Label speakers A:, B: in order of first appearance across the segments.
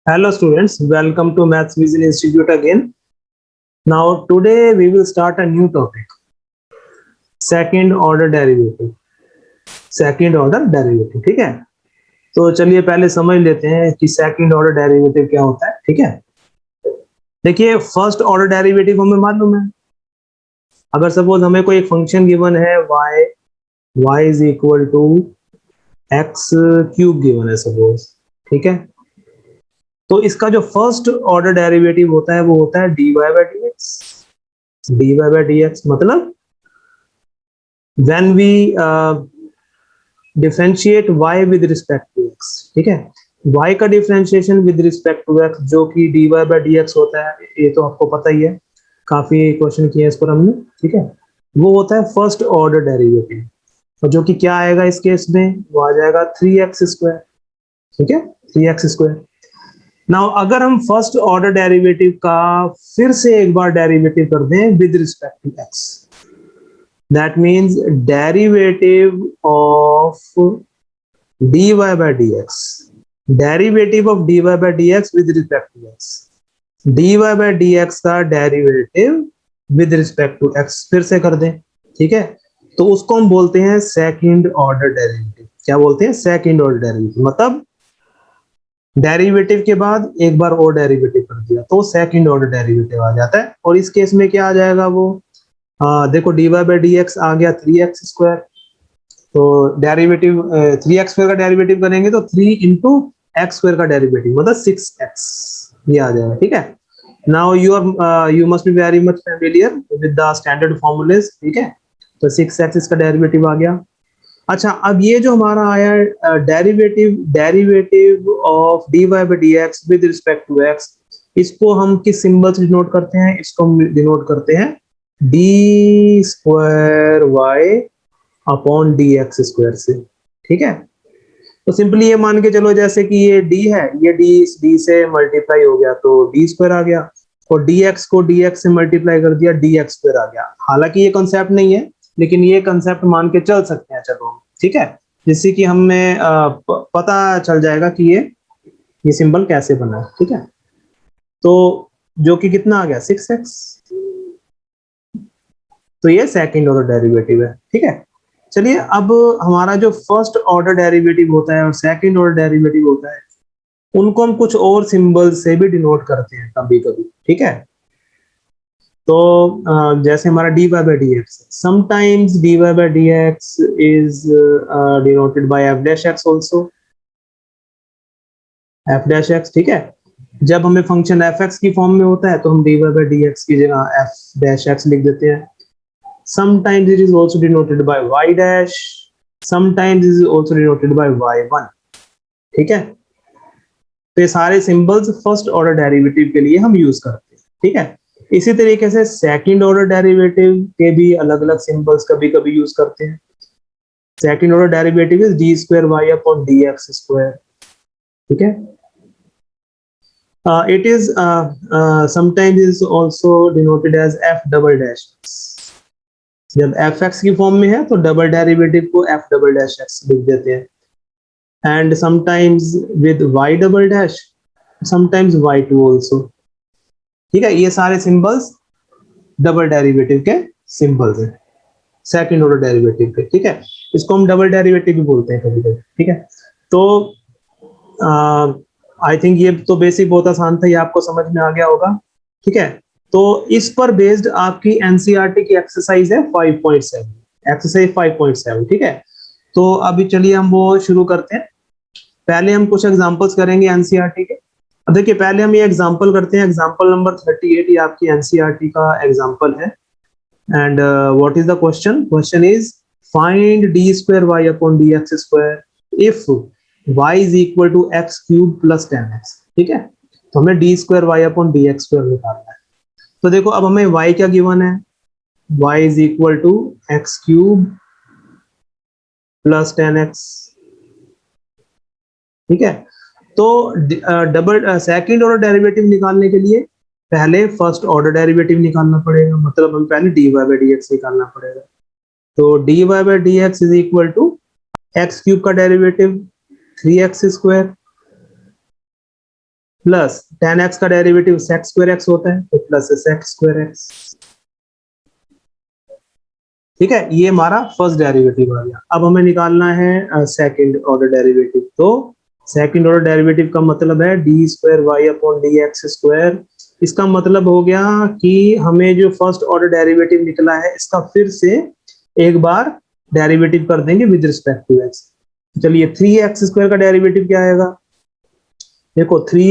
A: Hello students, welcome to Maths Vision Institute again. Now today we will start a new topic, second order derivative. Second order derivative, ठीक है? तो चलिए पहले समझ लेते हैं कि सेकंड ऑर्डर डेरिवेटिव क्या होता है, ठीक है? देखिए फर्स्ट ऑर्डर डेरिवेटिव हमें मालूम है। अगर सपोज हमें कोई एक फंक्शन गिवन है y is equal to x cube given है सपोज, ठीक है? तो इसका जो फर्स्ट ऑर्डर डेरिवेटिव होता है वो होता है dy by D x. dy by D x मतलब when we differentiate y with respect to x, ठीक है? y का differentiation with respect to x जो कि dy बाई डी एक्स होता है, ये तो आपको पता ही है, काफी क्वेश्चन किए इस पर हमने, ठीक है? वो होता है फर्स्ट ऑर्डर डेरिवेटिव, और जो कि क्या आएगा इस केस में, वो आ जाएगा 3x², ठीक है? 3x²। नाउ अगर हम फर्स्ट ऑर्डर डेरिवेटिव का फिर से एक बार डेरिवेटिव कर दें with respect to x, that means derivative of dy by dx, derivative of dy by dx with respect to x, dy by dx का derivative with respect to x फिर से कर दें, ठीक है? तो उसको हम बोलते हैं सेकंड ऑर्डर डेरिवेटिव। क्या बोलते हैं? Second order derivative. मतलब डेरिवेटिव के बाद एक बार और डेरिवेटिव कर दिया तो सेकंड ऑर्डर डेरिवेटिव आ जाता है। और इस केस में क्या आ जाएगा वो, देखो dy बाई डी एक्स आ गया 3x², तो डेरिवेटिव 3x² का डेरिवेटिव करेंगे तो 3 इंटू x² का डेरिवेटिव मतलब 6x, ये आ जाएगा, ठीक है? Now you must be very much familiar with the standard formulas, ठीक है? तो 6x इसका डेरिवेटिव आ गया। अच्छा, अब ये जो हमारा आया derivative of dy by D x with respect to x, इसको हम किस सिंबल से डिनोट करते हैं? इसको हम डिनोट करते हैं d² upon d x square से, ठीक है? तो सिंपली ये मान के चलो जैसे कि ये d है, ये d से मल्टीप्लाई हो गया तो d² आ गया, और dx को dx से मल्टीप्लाई कर दिया dx² आ गया। हालांकि ये कॉन्सेप्ट नहीं है, लेकिन ये कॉन्सेप्ट मान के चल सकते हैं, चलो, ठीक है? जिससे कि हमें पता चल जाएगा कि ये सिंबल कैसे बना है, ठीक है? तो जो कि कितना आ गया 6x, तो ये सेकंड ऑर्डर डेरिवेटिव है, ठीक है? चलिए अब हमारा जो फर्स्ट ऑर्डर डेरिवेटिव होता है और सेकंड ऑर्डर डेरिवेटिव होता है, उनको हम कुछ और सिंबल से भी डिनोट करते हैं कभी कभी, ठीक है? तो जैसे हमारा dy by D x, sometimes dy by D X is denoted by f dash x also, f dash x, ठीक है? जब हमें फंक्शन fx की फॉर्म में होता है तो हम dy बाई डी एक्स की जगह f डैश x लिख देते हैं। Sometimes it is also denoted by y dash, sometimes it is also denoted by y1, ठीक है? तो ये सारे सिंबल्स फर्स्ट ऑर्डर डेरिवेटिव के लिए हम यूज करते हैं, ठीक है? इसी तरीके से सेकंड ऑर्डर डेरिवेटिव के भी अलग अलग सिंबल्स कभी कभी यूज करते हैं। Second order derivative is d² y upon dx², ठीक है? It is sometimes is also denoted as f double dash. जब fx की फॉर्म में है तो डबल डेरिवेटिव को f डबल डैश x लिख देते हैं, and sometimes with y double dash, sometimes y2 also, ठीक है? ये सारे सिंबल्स डबल डेरिवेटिव के सिंबल्स हैं, सेकंड ऑर्डर डेरिवेटिव के, ठीक है? इसको हम डबल डेरिवेटिव भी बोलते हैं कभी कभी, ठीक है? तो आई थिंक ये तो बेसिक बहुत आसान था, ये आपको समझ में आ गया होगा, ठीक है? तो इस पर बेस्ड आपकी एनसीईआरटी की एक्सरसाइज है 5.7, एक्सरसाइज 5.7, ठीक है? तो अभी चलिए हम वो शुरू करते हैं। पहले हम कुछ एग्जांपल्स करेंगे एनसीईआरटी के। अब देखिए पहले हम ये एग्जांपल करते हैं, एग्जांपल नंबर 38, ये आपकी एनसीईआरटी का एग्जांपल है। And what is the question? Question is find d² y upon dx² if y is equal to x cube plus 10x, ठीक है? तो हमें d² y अपॉन dx² निकालना है। तो देखो अब हमें y क्या गिवन है, y is equal to x cube plus 10x, ठीक है? तो डबल सेकंड ऑर्डर डेरिवेटिव निकालने के लिए पहले फर्स्ट ऑर्डर डेरिवेटिव निकालना पड़ेगा, मतलब हमें पहले dy बाई डी एक्स निकालना पड़ेगा। तो dy by D X is equal to x cube का derivative 3x², plus ten X का डेरिवेटिव सेक स्क्वायर एक्स होता है तो प्लस सेक स्क्वायर एक्स। ठीक है, ये हमारा फर्स्ट डेरिवेटिव आ गया। अब हमें निकालना है सेकंड ऑर्डर डेरिवेटिव। तो सेकंड ऑर्डर डेरिवेटिव का मतलब है d square y upon d x square. इसका मतलब हो गया कि हमें जो फर्स्ट ऑर्डर डेरिवेटिव निकला है इसका फिर से एक बार डेरिवेटिव कर देंगे विद रिस्पेक्ट टू एक्स। चलिए थ्री एक्स स्क्वायर का डेरिवेटिव क्या आएगा? देखो थ्री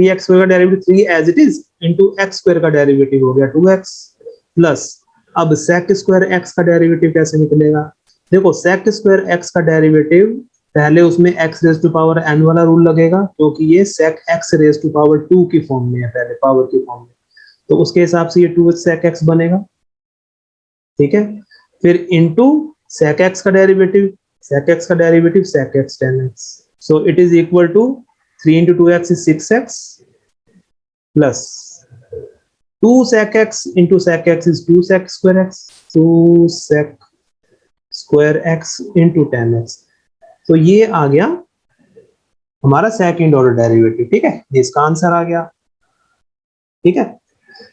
A: एक्स स्क्वायर का derivative three as it is into x square का डेरिवेटिव हो गया टू एक्स प्लस। अब सेक स्क्वायर एक्स का डेरिवेटिव कैसे निकलेगा? देखो सेक स्क्वायर एक्स का डेरिवेटिव पहले उसमें x raise to power n वाला रूल लगेगा क्योंकि ये sec x raise to power two की फॉर्म में है, पहले पावर की फॉर्म में, तो उसके हिसाब से ये टू सेक एक्स बनेगा। ठीक है, फिर इंटू सेक एक्स का डेरिवेटिव, सेक एक्स का derivative sec x tan x, so it is equal to 3 into 2x is 6x plus 2 sec x into sec x is 2 sec square x, 2 sec square x into 10x। तो ये आ गया हमारा second order derivative. ठीक है, ये इसका answer आ गया। ठीक है,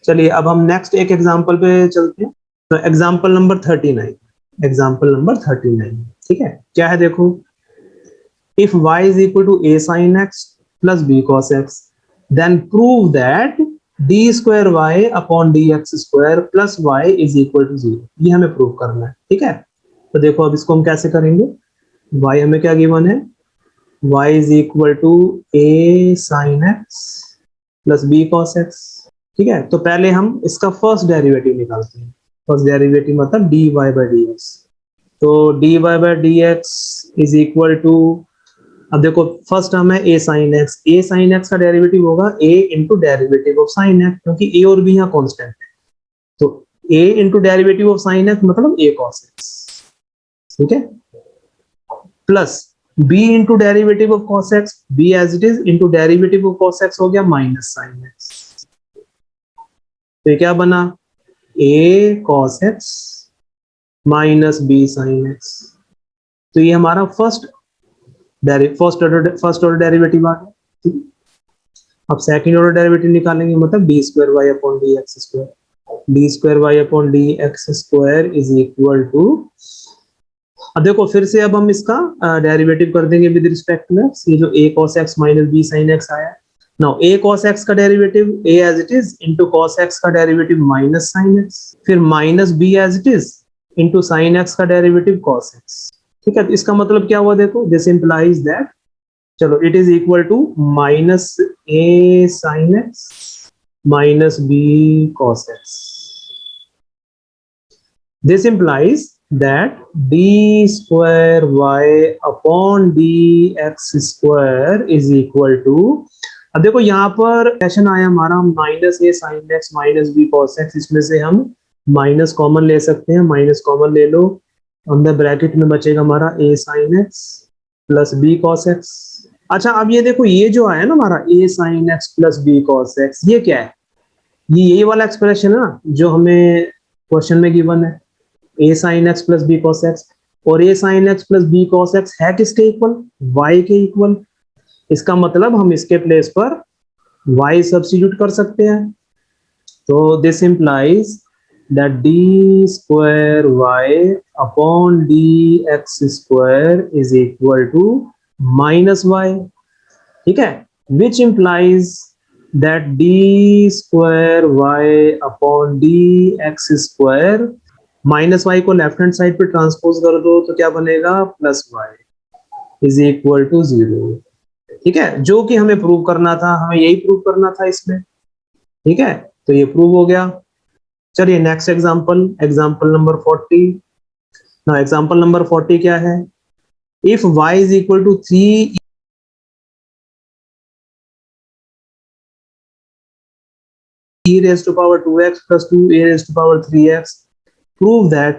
A: चलिए अब हम नेक्स्ट एक एग्जांपल पे चलते हैं। तो एग्जांपल नंबर 39, एग्जांपल नंबर 39। ठीक है, क्या है देखो, if y is equal to a sin x plus b cos x, then prove that d square y upon dx square plus y is equal to 0। ये हमें प्रूव करना है। ठीक है, तो देखो अब इसको हम कैसे करेंगे। y हमें क्या गिवन है, y is equal to a sin x plus b cos x। ठीक है, तो पहले हम इसका फर्स्ट डेरिवेटिव निकालते हैं। फर्स्ट डेरिवेटिव मतलब dy by dx। तो dy by dx is equal to, अब देखो फर्स्ट टर्म है a sin x, a sin x का डेरिवेटिव होगा a into derivative of sin x, क्योंकि a और b यहाँ कांस्टेंट है, तो a into derivative of sin x मतलब a cos x। ठीक है, plus b into derivative of cos x, b as it is into derivative of cos x हो गया माइनस sin x। तो ये क्या बना, a cos x minus b sin x। तो ये हमारा फर्स्ट ऑर्डर डेरिवेटिव आ गया। ठीक है, अब सेकंड ऑर्डर डेरिवेटिव निकालेंगे, मतलब d square y upon d x square, d square y upon d x square is equal to, अब देखो फिर से अब हम इसका डेरिवेटिव कर देंगे विद रिस्पेक्ट टू एक्स। ये जो a cos x minus b sin x आया, नाउ a cos x का derivative a as it is into cos x का डेरिवेटिव माइनस sin x, फिर minus b as it is into sin x का derivative cos x। ठीक है, तो इसका मतलब क्या हुआ देखो, दिस इंप्लाइज दैट, चलो it is equal to minus a sin x minus b cos x। This implies that d square y upon dx square is equal to, अब देखो यहाँ पर क्वेश्चन आया हमारा minus A sine x minus B cos X, इसमें से हम minus common ले सकते हैं, माइनस कॉमन ले लो, अंदर ब्रैकेट में बचेगा हमारा A sine x plus B cos X. अच्छा अब ये देखो, ये जो आया ना हमारा A sine x plus B cos X, ये क्या है, ये यही वाला एक्सप्रेशन है ना जो हमें क्वेश्चन में गिवन है, a sin x plus b cos x, और a sin x plus b cos x है किसके इक्वल, y के इक्वल। इसका मतलब हम इसके प्लेस पर y सब्स्टिट्यूट कर सकते हैं, तो this implies that d square y अपॉन dx square is equal to minus y। ठीक है, which implies that d square y अपॉन dx स्क्वायर, माइनस वाई को लेफ्ट हैंड साइड पे ट्रांसपोज कर दो तो क्या बनेगा, plus y is equal to 0। ठीक है, जो कि हमें प्रूव करना था, हमें यही प्रूव करना था इसमें। ठीक है, तो ये प्रूव हो गया। चलिए नेक्स्ट एग्जांपल, एग्जांपल नंबर 40। ना एग्जांपल नंबर 40 क्या है, if y is equal to 3 e raised to power 2x plus 2a raised to power 3x, prove that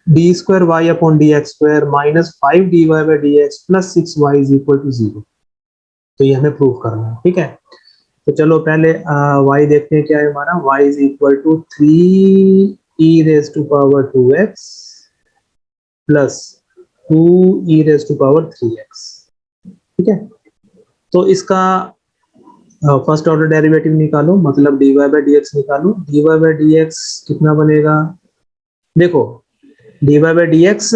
A: d square y upon dx square minus 5 dy by dx plus 6y is equal to 0। तो ये हमें prove करना है। ठीक है, तो चलो पहले y देखते हैं क्या है हमारा, y is equal to 3 e raised to power 2x plus 2 e raised to power 3x। ठीक है, तो इसका फर्स्ट ऑर्डर डेरिवेटिव निकालो, मतलब dy बाई डी एक्स निकालो। dy बाई डी एक्स कितना बनेगा, देखो dy by D x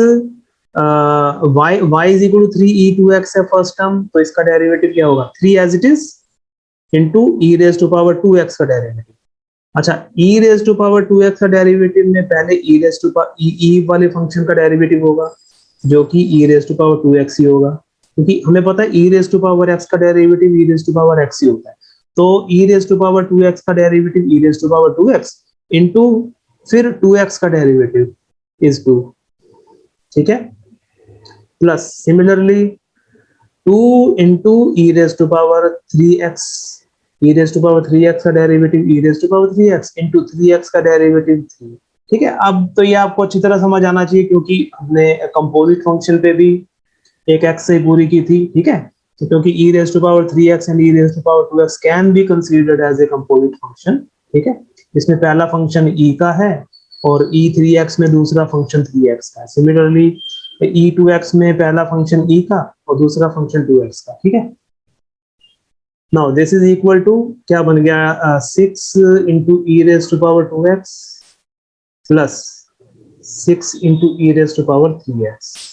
A: y is equal to 3e2x है फर्स्ट टर्म, तो इसका डेरिवेटिव क्या होगा 3 as it is into E raise to power 2x का डेरिवेटिव। अच्छा, ई रेज टू पावर 2x का डेरिवेटिव में पहले ई रेज टू ई वाले फंक्शन का डेरिवेटिव होगा, जो कि e raise to power 2x ही होगा, क्योंकि हमें पता है e raise to power x का derivative e raise to power x ही होता है। तो e raise to power 2x का derivative e raise to power 2x into फिर 2x का डेरिवेटिव इज 2, ठीक है, plus similarly 2 into E raise to power 3x, e raise to power 3x का derivative e raise to power 3x into 3x का derivative 3, ठीक है। अब तो ये आपको अच्छी तरह समझ आना चाहिए, क्योंकि हमने कंपोजिट फंक्शन पे भी एक x से पूरी की थी, ठीक है। तो क्योंकि E raise to power 3x and E raise to power 2x can be considered as a composite function, ठीक है। इसमें पहला फंक्शन e का है और e3x में दूसरा फंक्शन 3x का है। सिमिलरली e2x में पहला फंक्शन e का और दूसरा फंक्शन 2x का, ठीक है। Now this is equal to क्या बन गया 6 into E raise to power 2x plus 6 into E raise to power 3x।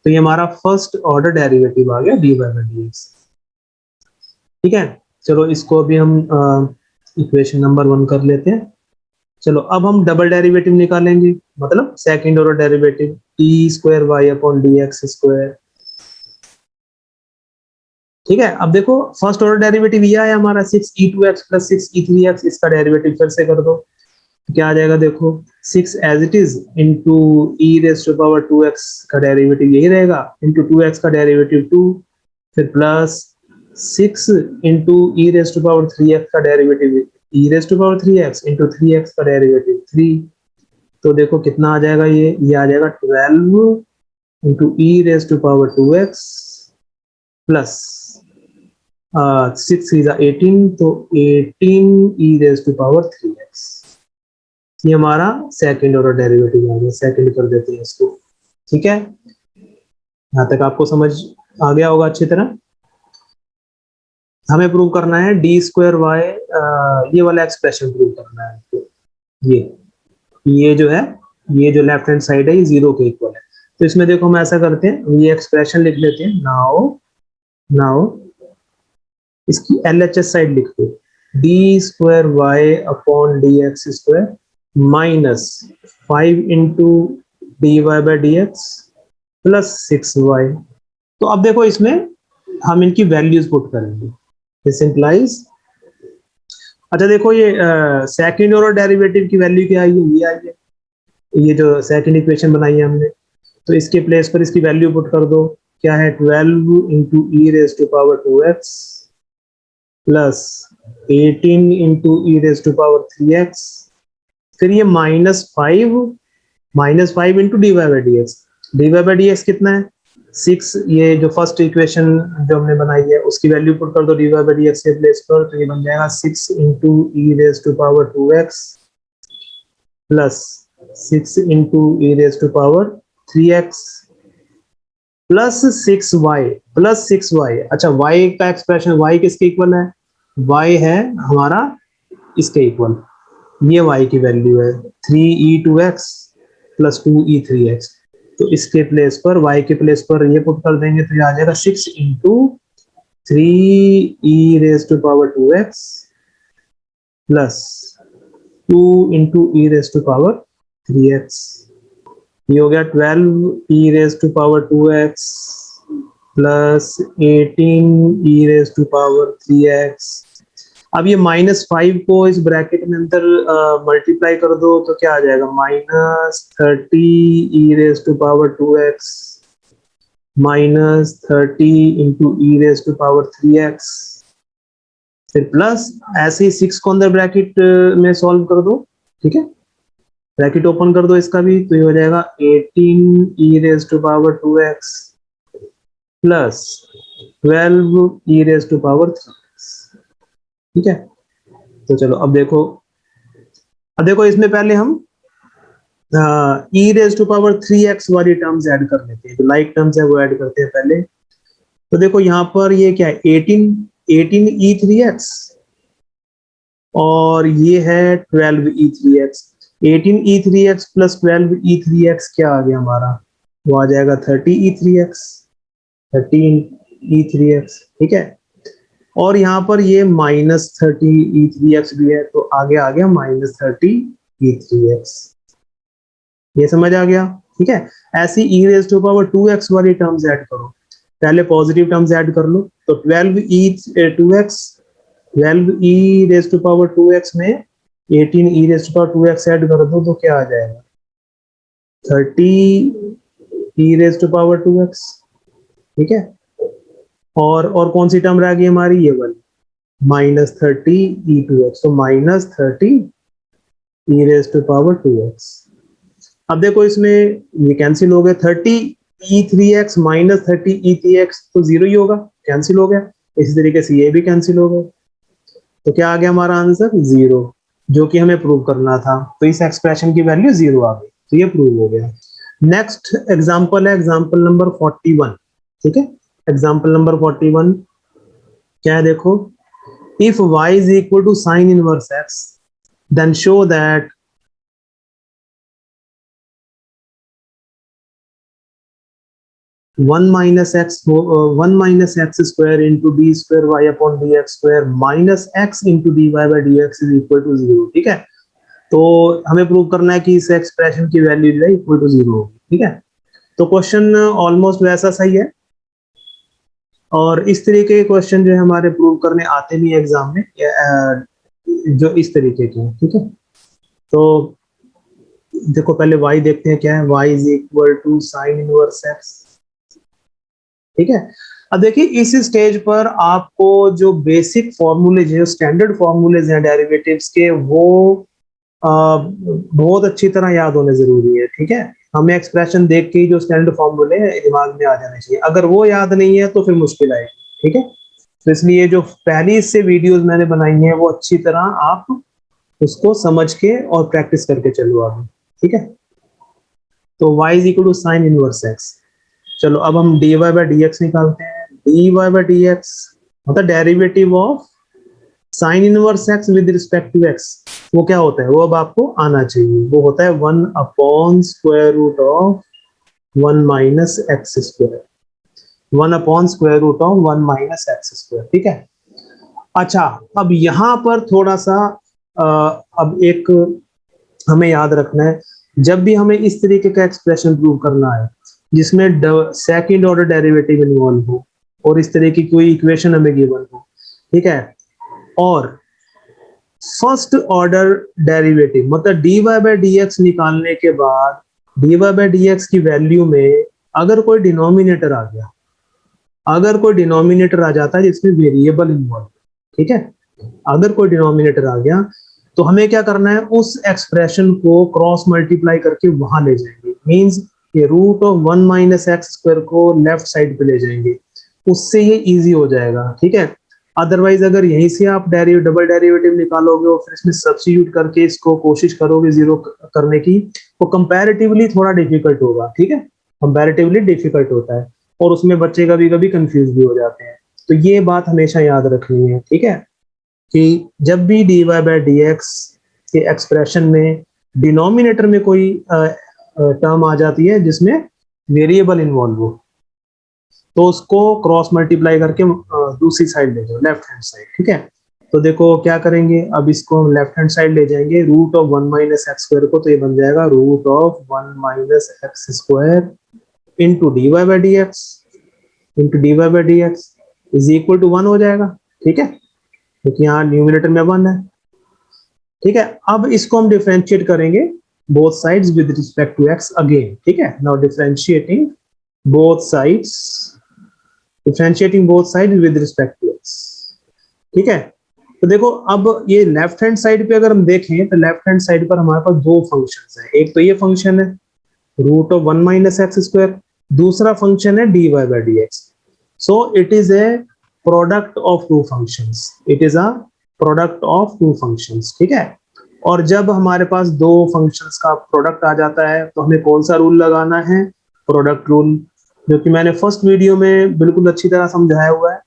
A: तो ये हमारा फर्स्ट ऑर्डर डेरिवेटिव आ गया dy बाई डी एक्स, ठीक है। चलो इसको अभी हम इक्वेशन नंबर 1 कर लेते हैं। चलो अब हम डबल डेरिवेटिव निकालेंगे, मतलब second order derivative d square y upon d x square, ठीक है। अब देखो फर्स्ट ऑर्डर डेरिवेटिव ये आया हमारा 6e2x प्लस 6e3x, इसका डेरिवेटिव फिर से कर दो, क्या आ जाएगा देखो 6 as it is into E raise to power 2x का डेरिवेटिव यही रहेगा, इंटू 2x का डेरिवेटिव 2, फिर plus 6 into E raise to power 3x का derivative e raise to power 3x into 3x का डेरिवेटिव 3। तो देखो कितना आ जाएगा, ये आ जाएगा 12 into E raise to power 2x plus 6 is 18, तो 18 E raise to power 3x। ये हमारा सेकंड ऑर्डर डेरिवेटिव आ गया, सेकंड कर देते हैं इसको, ठीक है। यहां तक आपको समझ आ गया होगा अच्छी तरह। हमें प्रूव करना है डी स्क्वायर वाई, ये वाला एक्सप्रेशन प्रूव करना है। तो ये जो है, ये जो लेफ्ट हैंड साइड है ये 0 के इक्वल है। तो इसमें देखो हम ऐसा करते हैं, ये एक्सप्रेशन लिख लेते हैं। नाउ इसकी एलएचएस साइड लिख दो, d square y upon d x square minus 5 into D Y by D x plus 6y। तो अब देखो इसमें हम इनकी वैल्यूज पुट करेंगे, दिस इंप्लाइज, अच्छा देखो ये सेकंड ऑर्डर डेरिवेटिव की वैल्यू क्या आई है, ये आई है, ये जो सेकंड इक्वेशन बनाई है हमने। तो इसके प्लेस पर इसकी वैल्यू पुट कर दो, क्या है 12 into E raise to power 2x plus 18 into E raise to power 3x, फिर ये -5 into D Y by D x. D Y by D x कितना है 6, ये जो फर्स्ट इक्वेशन जो हमने बनाई है उसकी वैल्यू पुट कर दो d Y by D x के प्लेस पर, तो ये बन जाएगा 6 into E raise to power 2x plus 6 into E raise to power 3x plus 6y। अच्छा y का एक्सप्रेशन, y किसके इक्वल है, y है हमारा इसके इक्वल, ये y की वैल्यू है 3e2x प्लस 2e3x। तो इसके प्लेस पर, y के प्लेस पर ये पुट कर देंगे, तो ये आ जाएगा 6 into 3e raise to power 2x plus 2 into E raise to power 3x। ये हो गया 12 E raise to power 2x plus 18 E raise to power 3x। अब ये -5 को इस ब्रैकेट में अंदर मल्टीप्लाई कर दो, तो क्या आ जाएगा -30 E raise to power 2x -30 into E raise to power 3x, फिर प्लस ऐसे ही 6 को अंदर ब्रैकेट में सॉल्व कर दो, ठीक है, ब्रैकेट ओपन कर दो इसका भी, तो ये हो जाएगा 18 E raise to power 2x plus 12 E raise to power 3x, ठीक है। तो चलो अब देखो इसमें पहले हम ई रेज टू पावर 3x वाली टर्म्स ऐड कर लेते हैं, जो लाइक टर्म्स है वो ऐड करते हैं पहले। तो देखो यहाँ पर ये क्या है 18 18e3x और ये है 12e3x। 18e3x प्लस 12e3x क्या आ गया हमारा, वो आ जाएगा 30e3x, 13e3x, ठीक है। और यहाँ पर ये -30e3x भी है, तो आगे आ गया -30e3x। ये समझ आ गया, ठीक है। ऐसी e⁻²x वाली टर्म्स ऐड करो, पहले पॉजिटिव टर्म्स ऐड कर लो, तो 12e2x, 12e⁻²x में 18e⁻²x ऐड कर दो तो क्या आ जाएगा, 30e⁻²x, ठीक है। और कौन सी टर्म रह गई हमारी, ये वाली -30e2x, तो -30e⁻²x। अब देखो इसमें ये कैंसिल हो गए, 30e3x माइनस 30e3x तो 0 ही होगा, कैंसिल हो गया। इसी तरीके से ये भी कैंसिल हो गए, तो क्या आ गया हमारा आंसर 0, जो कि हमें प्रूव करना था। तो इस एक्सप्रेशन की वैल्यू 0 आ गई, तो ये प्रूव हो गया। नेक्स्ट एग्जांपल है एग्जांपल नंबर 41, ठीक है। एग्जांपल नंबर 41 क्या है, देखो, if y is equal to sin inverse x then show that 1 minus x square into d square y upon dx square minus x into dy by dx is equal to 0, ठीक है। तो हमें prove करना है कि इस expression की value जो है इक्वल टू 0 होगी, ठीक है। तो क्वेश्चन ऑलमोस्ट वैसा सही है, और इस तरीके के क्वेश्चन जो है हमारे प्रूव करने आते भी एग्जाम में, जो इस तरीके के, ठीक है। तो देखो पहले y देखते हैं क्या है, y is equal to sine inverse x, ठीक है। अब देखिए इस स्टेज पर आपको जो बेसिक फॉर्मूले, जो स्टैंडर्ड फॉर्मूलेज हैं डेरिवेटिव्स के, वो बहुत अच्छी तरह याद होने जरूरी है, ठीक है। हमें एक्सप्रेशन देख के ही जो स्टैंडर्ड फॉर्मूले दिमाग में आ जाने चाहिए, अगर वो याद नहीं है तो फिर मुश्किल आएगी, ठीक है। तो इसलिए जो पहली इससे वीडियोस मैंने बनाई हैं वो अच्छी तरह आप उसको समझ के और प्रैक्टिस करके चलो आगे, ठीक है। तो y is equal to sine inverse x। चलो अब हम dy बाय dx निकालते हैं। dy बाय dx मतलब derivative of sine inverse x with respect to x, वो क्या होता है वो अब आपको आना चाहिए। वो होता है 1 upon square root of 1 minus x square, 1 upon square root of 1 minus x square, ठीक है। अच्छा, अब यहां पर थोड़ा सा अब एक हमें याद रखना है, जब भी हमें इस तरीके का एक्सप्रेशन प्रूव करना है जिसमें सेकंड ऑर्डर डेरिवेटिव इन्वॉल्व हो और इस तरह की कोई इक्वेशन हमें गिवन हो, ठीक है, और फर्स्ट ऑर्डर डेरिवेटिव मतलब dy बाय dx निकालने के बाद dy बाय dx की वैल्यू में अगर कोई डिनोमिनेटर आ गया, अगर कोई डिनोमिनेटर आ जाता है जिसमें वेरिएबल इन्वॉल्व, ठीक है, अगर कोई डिनोमिनेटर आ गया तो हमें क्या करना है, उस एक्सप्रेशन को क्रॉस मल्टीप्लाई करके वहां ले जाएंगे। मींस ये root of 1 minus x square को लेफ्ट साइड पे ले जाएंगे, उससे ये इजी हो जाएगा, ठीक है। अदरवाइज अगर यहीं से आप डबल डेरिवेटिव निकालोगे और फिर इसमें सब्स्टिट्यूट करके इसको कोशिश करोगे जीरो करने की, तो कंपैरेटिवली थोड़ा डिफिकल्ट होगा, ठीक है, कंपैरेटिवली डिफिकल्ट होता है और उसमें बच्चे कभी कभी कंफ्यूज भी हो जाते हैं। तो ये बात हमेशा याद रखनी है, ठीक है, कि जब भी dy बाय dx के एक्सप्रेशन में डिनोमिनेटर में कोई टर्म आ जाती है जिसमें वेरिएबल इन्वॉल्व हो, तो उसको क्रॉस मल्टीप्लाई करके दूसरी साइड ले जाओ, लेफ्ट हैंड साइड, ठीक है। तो देखो क्या करेंगे, अब इसको हम लेफ्ट हैंड साइड ले जाएंगे, root of 1 minus x square को, तो ये बन जाएगा root of 1 minus x square into dy by dx into dy by dx is equal to 1 हो जाएगा, ठीक है, क्योंकि यहाँ न्यूमिनेटर में 1 है, ठीक है। अब इसको हम डिफरेंशिएट करेंगे both sides with respect to x again, ठीक है। Now differentiating both sides, differentiating both sides with respect to x, ठीक है। तो देखो अब ये लेफ्ट हैंड साइड पे अगर हम देखें तो लेफ्ट हैंड साइड पर हमारे पास दो फंक्शंस हैं, एक तो ये फंक्शन है root of 1 minus x square, दूसरा फंक्शन है dy by dx। So it is a product of two functions, it is a product of two functions, ठीक है। और जब हमारे पास दो फंक्शंस का प्रोडक्ट आ जाता है तो हमें कौन सा रूल लगाना है, प्रोडक्ट रूल, जो कि मैंने फर्स्ट वीडियो में बिल्कुल अच्छी तरह समझाया हुआ है,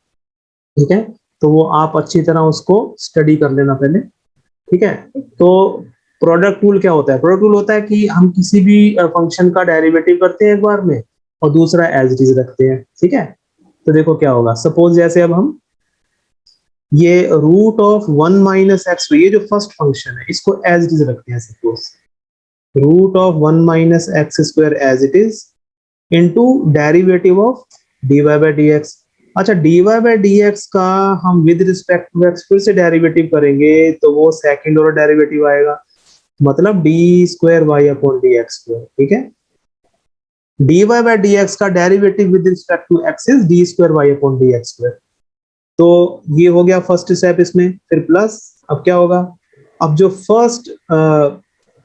A: ठीक है। तो वो आप अच्छी तरह उसको स्टडी कर लेना पहले, ठीक है। तो प्रोडक्ट टूल क्या होता है? प्रोडक्ट टूल होता है कि हम किसी भी फंक्शन का डेरिवेटिव करते हैं एक बार में और दूसरा एज इट इज रखते हैं, ठीक है। तो देखो क्या होगा, सपोज जैसे अब हम ये रूट ऑफ 1 माइनस एक्स, ये जो फर्स्ट फंक्शन है इसको एज इट इज रखते हैं, suppose root of 1 minus x square as it is into derivative of dy by dx। अच्छा, dy बाय dx का हम विद रिस्पेक्ट टू x फिर से डेरिवेटिव करेंगे तो वो सेकंड ऑर्डर डेरिवेटिव आएगा, मतलब d square y upon d x square, ठीक है। dy बाय dx का derivative with respect to x is d square y upon d x square. तो ये हो गया फर्स्ट स्टेप इसमें, फिर प्लस अब क्या होगा, अब जो फर्स्ट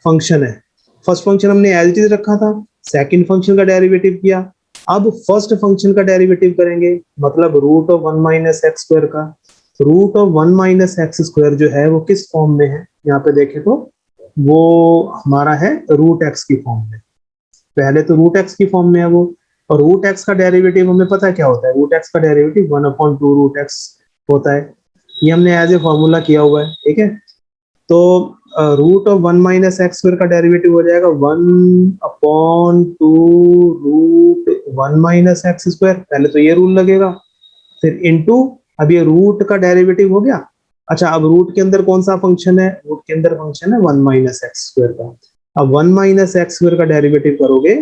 A: फंक्शन है, फर्स्ट फंक्शन हमने एज इट इज रखा था, सेकंड फंक्शन का डेरिवेटिव किया, अब फर्स्ट फंक्शन का डेरिवेटिव करेंगे, मतलब root of 1 minus x square का। Root of 1 minus x square जो है वो किस फॉर्म में है, यहाँ पे देखें तो वो हमारा है रूट एक्स की फॉर्म में, पहले तो रूट एक्स की फॉर्म में है वो। और रूट एक्स का डेरिवेटिव हमें पता है क्या होता है, रूट एक्स का डेरिवेटिव 1/2 रूट एक्स होता है, ये हमने एज ए फॉर्मूला किया हुआ है, ठीक है। तो root of 1 minus x square का डेरिवेटिव हो जाएगा 1/2 रूट 1 माइनस एक्स स्क्वायर, पहले तो ये रूल लगेगा, फिर इनटू, अब ये रूट का डेरिवेटिव हो गया। अच्छा, अब रूट के अंदर कौन सा फंक्शन है, रूट के अंदर फंक्शन है 1 माइनस एक्स स्क्वायर का। अब 1 माइनस एक्स स्क्वायर का डेरिवेटिव करोगे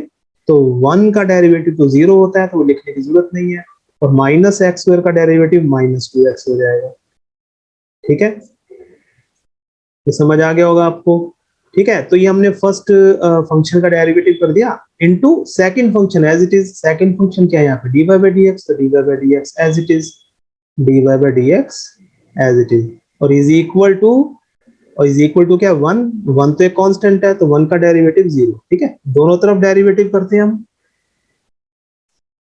A: तो 1 का डेरिवेटिव तो 0 होता है, तो वो लिखने की जरूरत नहीं है, और माइनस एक्स स्क्वायर का डेरिवेटिव -2x हो जाएगा, ठीक है। ये समझ आ गया होगा आपको, ठीक है। तो ये हमने फर्स्ट फंक्शन का डेरिवेटिव कर दिया into second function as it is. Second function क्या है यहाँ पे, dy बाय dx, तो dy by dx as it is, dy by dx as it is, और इज इक्वल टू, और इज इक्वल टू क्या, 1, 1 तो एक कांस्टेंट है तो 1 का डेरिवेटिव 0, ठीक है। दोनों तरफ डेरिवेटिव करते हैं हम।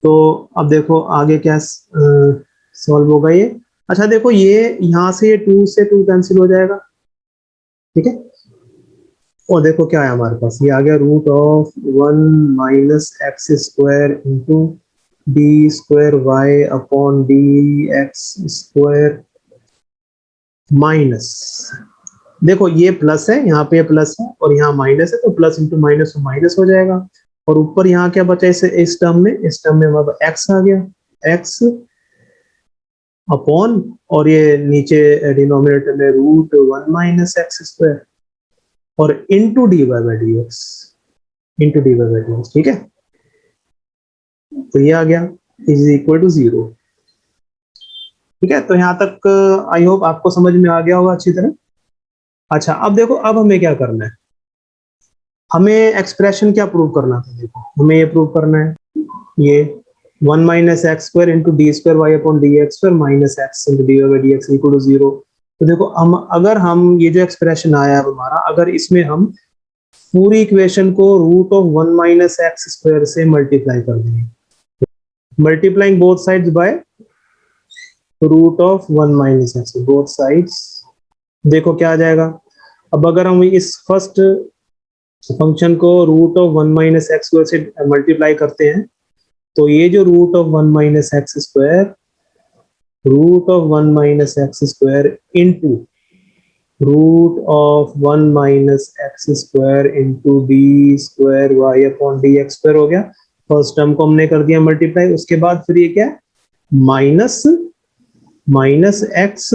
A: तो अब देखो आगे क्या सॉल्व होगा ये। अच्छा देखो, ये यहाँ से 2 से 2 कैंसिल हो जाएगा, ठीक है। और देखो क्या है हमारे पास, ये आ गया root of 1 minus x square into d square y upon d x square minus, देखो ये प्लस है, यहाँ पे प्लस है और यहाँ माइनस है, तो प्लस इंटू माइनस तो माइनस हो जाएगा। और ऊपर यहाँ क्या बचा इस टर्म में, इस टर्म में हमारा एक्स आ गया, एक्स अपॉन, और ये नीचे डिनोमिनेटर में रूट 1 माइनस एक्स स्क्वायर और into D Y by D x, into D Y by D x, ठीक है। तो ये आ गया इज इक्वल टू 0, ठीक है। तो यहाँ तक आई होप आपको समझ में आ गया होगा अच्छी तरह। अच्छा, अब देखो, अब हमें क्या करना है, हमें एक्सप्रेशन क्या प्रूव करना था, देखो हमें ये प्रूव करना है, ये 1 minus x square into d square y upon d x square minus x into D Y by D x equal to 0। तो देखो हम, अगर हम ये जो एक्सप्रेशन आया है हमारा, अगर इसमें हम पूरी इक्वेशन को root of 1 minus x square से मल्टीप्लाई कर देंगे, multiplying both sides by root of 1 minus x, both sides, देखो क्या आ जाएगा। अब अगर हम इस फर्स्ट फंक्शन को root of 1 minus x square से मल्टीप्लाई करते हैं, तो ये जो root of 1 minus x square, root of 1 minus x square into root of 1 minus x square into d square y upon d x square हो गया। First term को हमने कर दिया मल्टीप्लाई, उसके बाद फिर ये क्या, minus minus x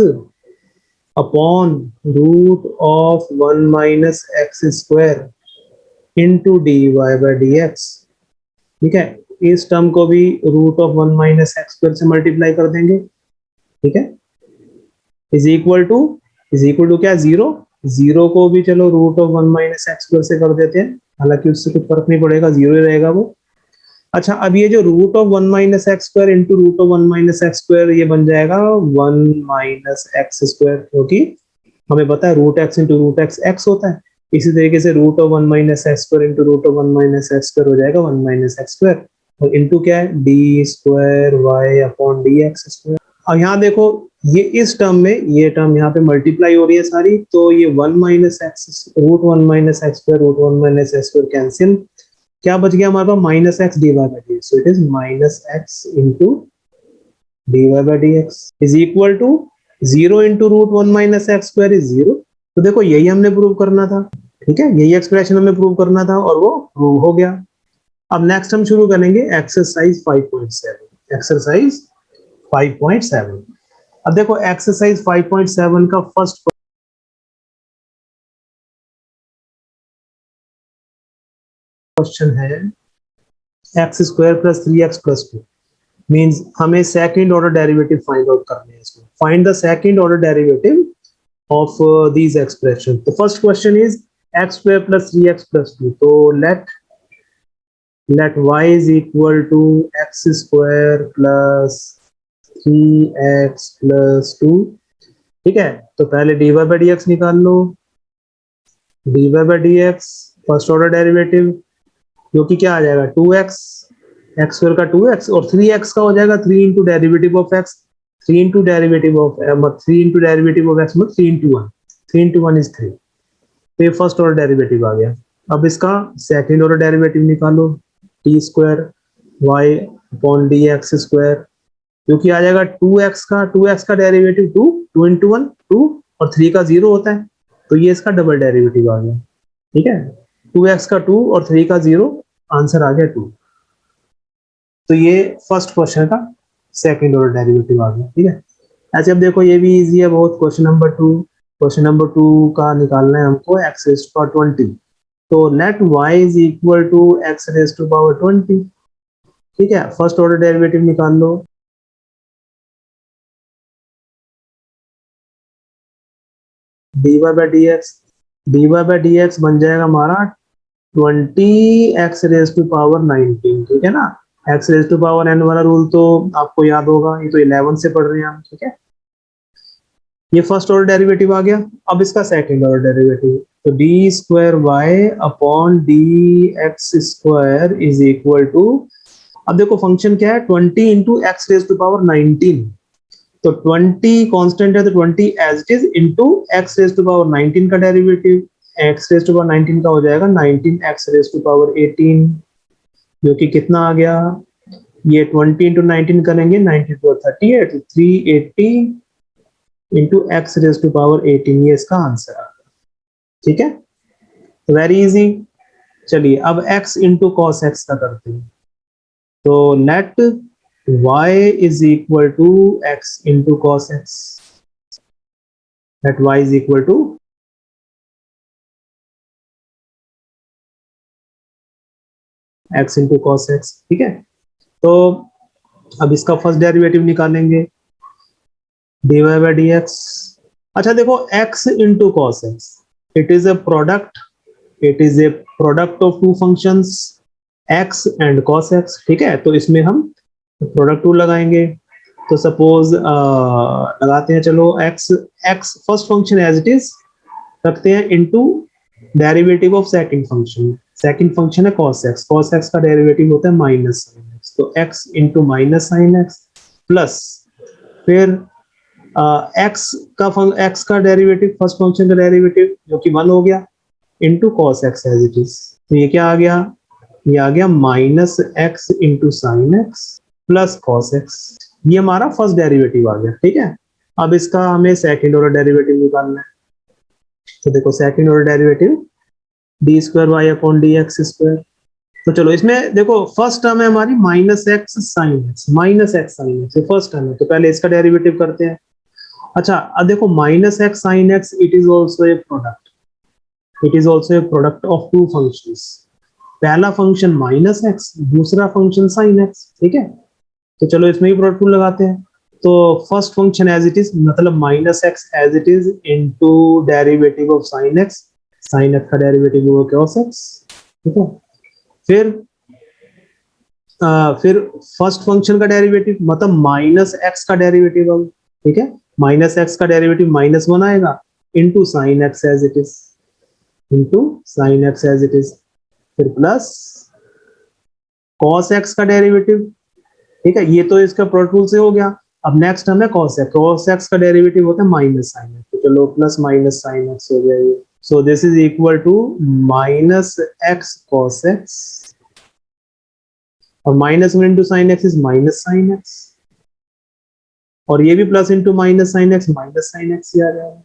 A: upon root of 1 minus x square into D Y by D x, ठीक है। इस टर्म को भी root of 1 minus x square से मल्टीप्लाई कर देंगे, ठीक है। Is equal to, is equal to क्या, 0, 0 को भी चलो root of 1 minus x square से कर देते हैं, हालांकि उससे कुछ फर्क नहीं पड़ेगा, 0 ही रहेगा वो। अच्छा, अब ये जो root of 1 minus x square into root of 1 minus x square, ये बन जाएगा 1 माइनस एक्स स्क्वायर, क्योंकि हमें पता है root x into root x x होता है। इसी तरीके से root of 1 minus x square into root of 1 minus x square हो जाएगा 1 माइनस एक्स स्क्वायर, और इंटू क्या है, d square y upon d x square. अब यहाँ देखो, ये इस टर्म में, ये टर्म यहाँ पे मल्टीप्लाई हो रही है सारी, तो ये 1 minus X root 1 minus x square root 1 minus x square cancel, क्या बच गया हमारे पास, minus X D Y by D X, so it is minus x into D Y by D X is equal to 0 into root 1 minus x square is 0। तो देखो यही हमने prove करना था, ठीक है, यही एक्सप्रेशन हमें प्रूव करना था और वो प्रूव हो गया। अब नेक्स्ट हम शुरू करेंगे एक्सरसाइज 5.7। एक्सरसाइज 5.7। अब देखो एक्सरसाइज 5.7 का फर्स्ट क्वेश्चन है x square plus 3x plus 2। Means हमें second order derivative find out करने हैं इसमें। Find the second order derivative of these expressions. The first question is x square plus 3x plus 2. So let y is equal to x square plus 3x plus 2। ठीक है, तो पहले dy by dx निकाल लो। dy by dx first order derivative जो कि क्या आ जाएगा 2x, x स्क्वायर का 2x और 3x का हो जाएगा 3 into derivative of x। 3 into derivative of 3 into derivative of x मतलब 3 इंटू 1। 3 into 1 is 3। तो ये फर्स्ट ऑर्डर डेरिवेटिव आ गया। अब इसका सेकंड ऑर्डर डेरिवेटिव निकालो, d square y upon d x square जो कि आ जाएगा 2x का डेरिवेटिव 2, 2 इंटू 1 2 और 3 का 0 होता है, तो ये इसका डबल डेरिवेटिव आ गया। ठीक है, 2x का 2 और 3 का 0, आंसर आ गया 2। तो ये फर्स्ट क्वेश्चन का सेकंड ऑर्डर डेरिवेटिव आ गया। ठीक है, ऐसे अब देखो ये भी इजी है बहुत। क्वेश्चन नंबर 2, क्वेश्चन नंबर 2 का निकालना है हमको x रेज़ टू पावर 20। तो let y is equal to x raise to power 20। ठीक है, फर्स्ट ऑर्डर डेरिवेटिव निकाल लो। dy by dx बन जाएगा हमारा 20x रेज़ टू पावर 19। ठीक है ना, x raise to power n वाला रूल तो आपको याद होगा, ये तो 11 से पढ़ रहे हैं हम। ठीक है, ये फर्स्ट ऑर्डर डेरिवेटिव आ गया। अब इसका सेकंड ऑर्डर डेरिवेटिव, तो d square y upon d x square is equal to, अब देखो फंक्शन क्या है 20 into x raise to power 19। तो 20 कांस्टेंट है तो 20 as it is into x raise to power 19 का derivative, x raise to power 19 का हो जाएगा 19 एक्स रेज टू पावर 18 जो कि कितना आ गया, ये 20 इंटू 19 करेंगे 90 two 38 380 into x raise to power 18, ये इसका आंसर आ गया। ठीक है, वेरी इजी। चलिए अब x इंटू कॉस एक्स का करते हैं। तो let y is equal to x into cos x. Let y is equal to x into cos x. ठीक है, तो अब इसका फर्स्ट डेरिवेटिव निकालेंगे dy by dx। अच्छा देखो x into cos x, it is a product, it is a product of two functions x and cos x। ठीक है, तो इसमें हम प्रोडक्ट टू लगाएंगे। तो सपोज लगाते हैं, चलो x first function as it is रखते हैं into derivative of second function. Second function है cos x का डेरिवेटिव होता है माइनस साइन x। तो x into minus sine x plus फिर x का डेरिवेटिव फर्स्ट फंक्शन का डेरिवेटिव जो कि 1 हो गया into cos x as it is. तो ये क्या आ गया, ये आ गया minus x into sine x plus cos X. ये हमारा फर्स्ट डेरिवेटिव आ गया। ठीक है, अब इसका हमें सेकंड ऑर्डर डेरिवेटिव निकालना है। तो देखो second order derivative d square y upon d x square. तो चलो इसमें देखो फर्स्ट टर्म है हमारी minus x sine x, minus x sine x first term है, तो पहले इसका डेरिवेटिव करते हैं। अच्छा अब देखो minus x sine x it is also a product, it is also a product of two functions. पहला फंक्शन माइनस एक्स, दूसरा फंक्शन साइन एक्स। ठीक है, तो चलो इसमें ही प्रोडक्ट टू लगाते हैं। तो first function as it is मतलब minus x as it is into derivative of sine x, sine x का डेरिवेटिव होगा कॉस एक्स। ठीक है, फिर फर्स्ट फंक्शन का डेरिवेटिव मतलब माइनस एक्स का डेरिवेटिव होगा। ठीक है, माइनस एक्स का डेरिवेटिव माइनस 1 आएगा into sine x as it is, into sine x as it is, फिर प्लस कॉस एक्स का डेरिवेटिव। ठीक है, ये तो इसका प्रोडक्ट रूल से हो गया। अब नेक्स्ट हमें कॉस एक्स का डेरिवेटिव होता है माइनस साइन एक्स, तो चलो प्लस माइनस साइन एक्स हो गया ये। So this is equal to minus x cos x और minus 1 into sine x is minus sine x. और ये भी plus into minus sine x, minus sine x ही आ जाएगा।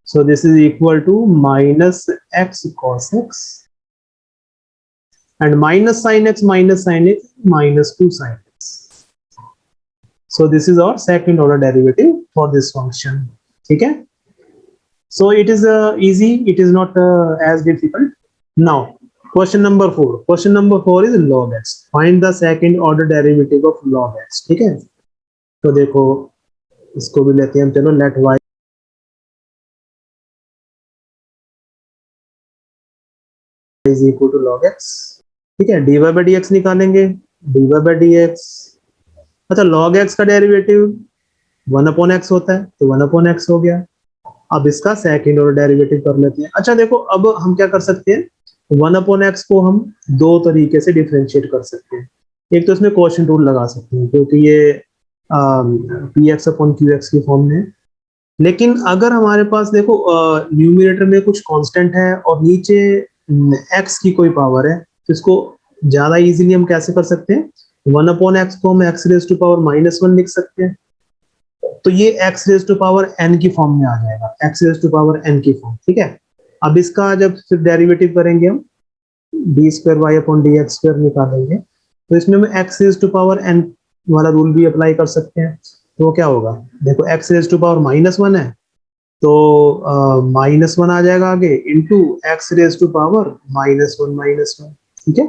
A: So this is equal to minus x cos x and minus sine x minus 2 sine x. So this is our second order derivative for this function. ठीक है, so it is easy, it is not as difficult. Now question number 4, question number 4 is log x, find the second order derivative of log x। ठीक है, तो देखो इसको भी लेते हैं हम, चलो late y is equal to log x। ठीक है, dy by dx निकालेंगे, dy by dx, अच्छा log x का डेरिवेटिव 1 upon x होता है तो 1 upon x हो गया। अब इसका सेकंड ऑर्डर डेरिवेटिव कर लेते हैं। अच्छा देखो, अब हम क्या कर सकते हैं, 1 अपॉन एक्स को हम दो तरीके से डिफरेंशिएट कर सकते हैं। एक तो इसमें क्वोशिएंट रूल लगा सकते हैं क्योंकि ये P x upon Q x की फॉर्म में। लेकिन अगर हमारे पास देखो न्यूमरेटर में कुछ कांस्टेंट है और नीचे एक्स की कोई पावर है, तो इसको ज्यादा इजीली हम कैसे कर सकते हैं, 1 अपॉन एक्स को हम एक्स रेज टू पावर -1 लिख सकते हैं, तो ये x raise to power n की फॉर्म में आ जाएगा, x raise to power n की फॉर्म। ठीक है, अब इसका जब फिर डेरिवेटिव करेंगे हम d square y upon d x square निकालेंगे, तो इसमें हम x raise to power n वाला रूल भी अप्लाई कर सकते हैं। तो क्या होगा, देखो x रेज टू पावर -1 है तो -1 आ जाएगा आगे into x raise to power -1। ठीक है,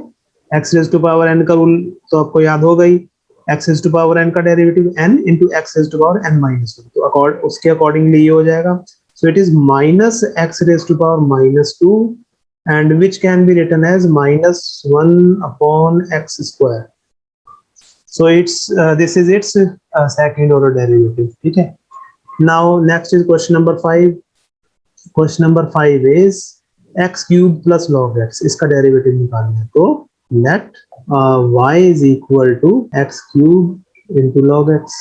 A: x raise to power n का रूल तो आपको याद होगा ही, x raise to power n का derivative n into x raise to power n-1, तो उसके अकॉर्डिंगली ये हो जाएगा। So it is minus x raise to power -2 and which can be written as -1 upon x square. So it's this is it's second order derivative. ठीक है, now next is question number 5। Question number 5 is x cube plus log x, इसका derivative निकालना है, तो let y is equal to x cube into log x।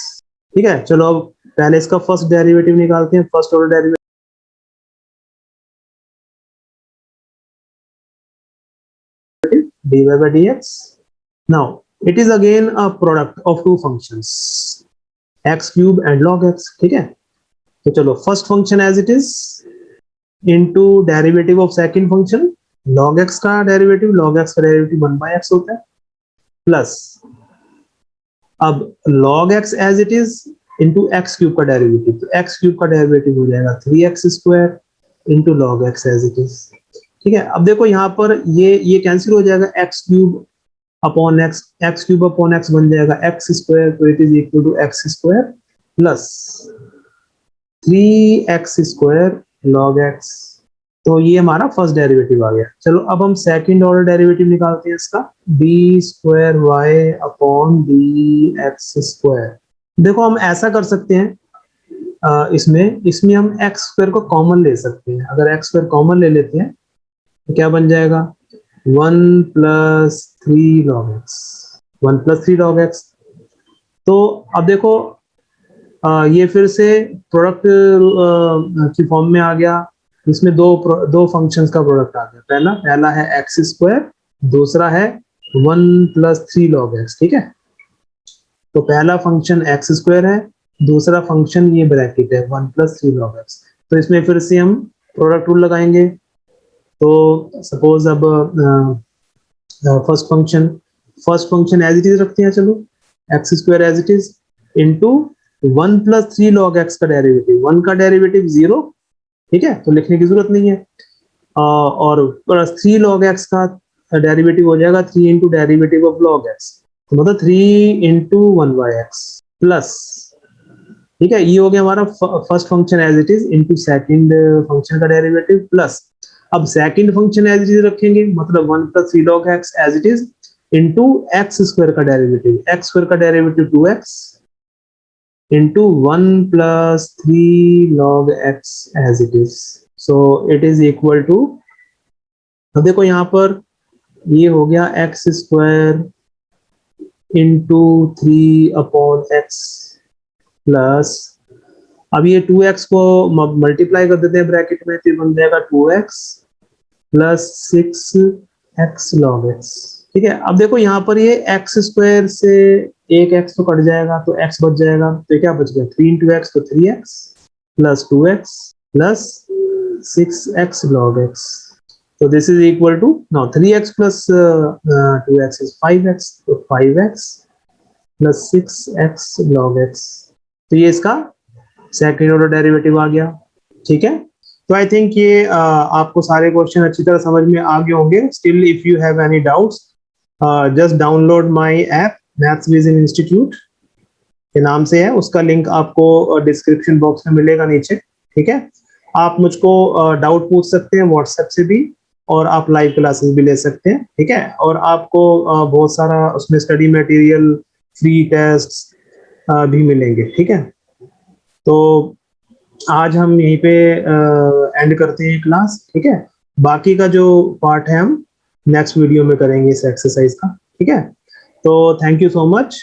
A: ठीक है, चलो अब पहले इसका फर्स्ट डेरिवेटिव निकालते हैं, first order derivative dy by dx। now it is again a product of two functions x cube and log x। ठीक है, तो चलो first function as it is into derivative of second function log x का derivative, log x का derivative 1 by x होता है, plus अब log x as it is into x cube का डेरिवेटिव, तो एक्स क्यूब का डेरिवेटिव हो जाएगा 3x square into log x as it is. ठीक है, अब देखो यहाँ पर ये कैंसिल हो जाएगा, एक्स क्यूब अपॉन एक्स बन जाएगा एक्स स्क्वायर, तो it is equal to x square plus 3x square log x। तो ये हमारा फर्स्ट डेरिवेटिव आ गया। चलो अब हम सेकंड ऑर्डर डेरिवेटिव निकालते हैं इसका, d square y upon d x square. देखो हम ऐसा कर सकते हैं, इसमें हम एक्स स्क्वायर को कॉमन ले सकते हैं। अगर एक्स स्क्वायर कॉमन ले लेते हैं तो क्या बन जाएगा, 1 + 3 log x, 1 + 3 log x। तो अब देखो ये फिर से प्रोडक्ट की फॉर्म में आ गया, इसमें दो फंक्शंस का प्रोडक्ट आ गया। पहला है एक्स स्क्वायर, दूसरा है 1 + 3 log x। ठीक है, तो पहला फंक्शन एक्स स्क्वायर है, दूसरा फंक्शन ये ब्रैकेट है 1 + 3 log x। तो इसमें फिर से हम प्रोडक्ट रूल लगाएंगे। तो सपोज अब first function as it is रखते हैं, चलो x square as it is into 1 + 3 log x का डेरिवेटिव, 1 का डेरिवेटिव 0। ठीक है, तो लिखने की जरूरत नहीं है, और प्लस 3 log x का डेरिवेटिव हो जाएगा 3 into derivative of log x, तो मतलब 3 इंटू 1 by x प्लस। ठीक है, ये हो गया हमारा first function as it is into second function का डेरिवेटिव प्लस। अब second function as it is रखेंगे, मतलब 1 + 3 log x as it is into x square का डेरिवेटिव, एक्स स्क्वायर का derivative 2x into 1 + 3 log x as it is, so it is equal to, अब देखो यहाँ पर ये हो गया x square into 3 upon x plus, अब ये 2x को मल्टीप्लाई कर देते हैं ब्रैकेट में, तो बन जाएगा 2x plus 6x log x। ठीक है, अब देखो यहाँ पर ये x स्क्वायर से एक x तो कट जाएगा तो x बच जाएगा, तो क्या बच गया 3 into x तो 3x plus 2x plus 6x log x. So this is equal to now 3x plus 2x is 5x, तो 5x plus 6x log x. तो ये इसका सेकंड ऑर्डर डेरिवेटिव आ गया, ठीक है. तो आई थिंक ये आपको सारे क्वेश्चन अच्छी तरह समझ में आ गए होंगे. Still if you have any doubts, just download my app maths vision institute के नाम से है, उसका लिंक आपको डिस्क्रिप्शन बॉक्स में मिलेगा नीचे, ठीक है. आप मुझको डाउट पूछ सकते हैं व्हाट्सएप से भी, और आप लाइव क्लासेस भी ले सकते हैं, ठीक है. और आपको बहुत सारा उसमें स्टडी मटेरियल, फ्री टेस्ट भी मिलेंगे, ठीक है. तो आज हम यहीं पे एंड करते हैं क्लास, ठीक है. बाकी का जो पार्ट है हम नेक्स्ट वीडियो में करेंगे इस एक्सरसाइज का, ठीक है. तो थैंक यू सो मच.